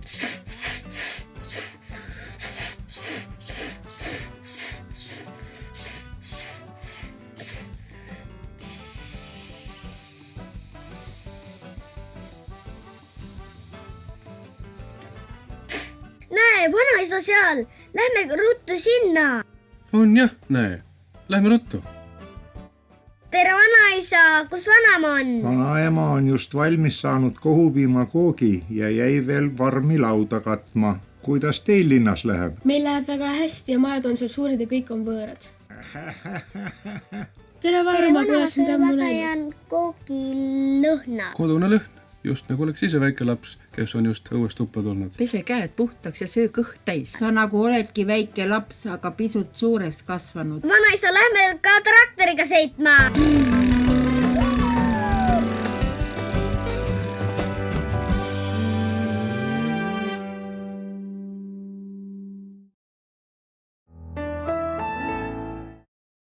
Näe, vanaisa seal! Lähme ruttu sinna! On jah, näe. Lähme ruttu. Tere, vanaisa! Kus vanaema on? Vanaema on just valmis saanud kohupiimakoogi ja jäi veel varmi lauda katma. Kuidas teil linnas läheb? Meil läheb väga hästi ja majad on seal suured ja kõik on võõrad. Tere, vanaema, kuidas on tänu näinud? Koogilõhna. Kodune lõhn. Just nagu oleks ise väike laps, kes on just õuest tuppa tulnud. Pese käed puhtaks ja söö kõht täis. Sa nagu oledki väike laps, aga pisut suures kasvanud. Vanaisa, lähme ka traktoriga sõitma!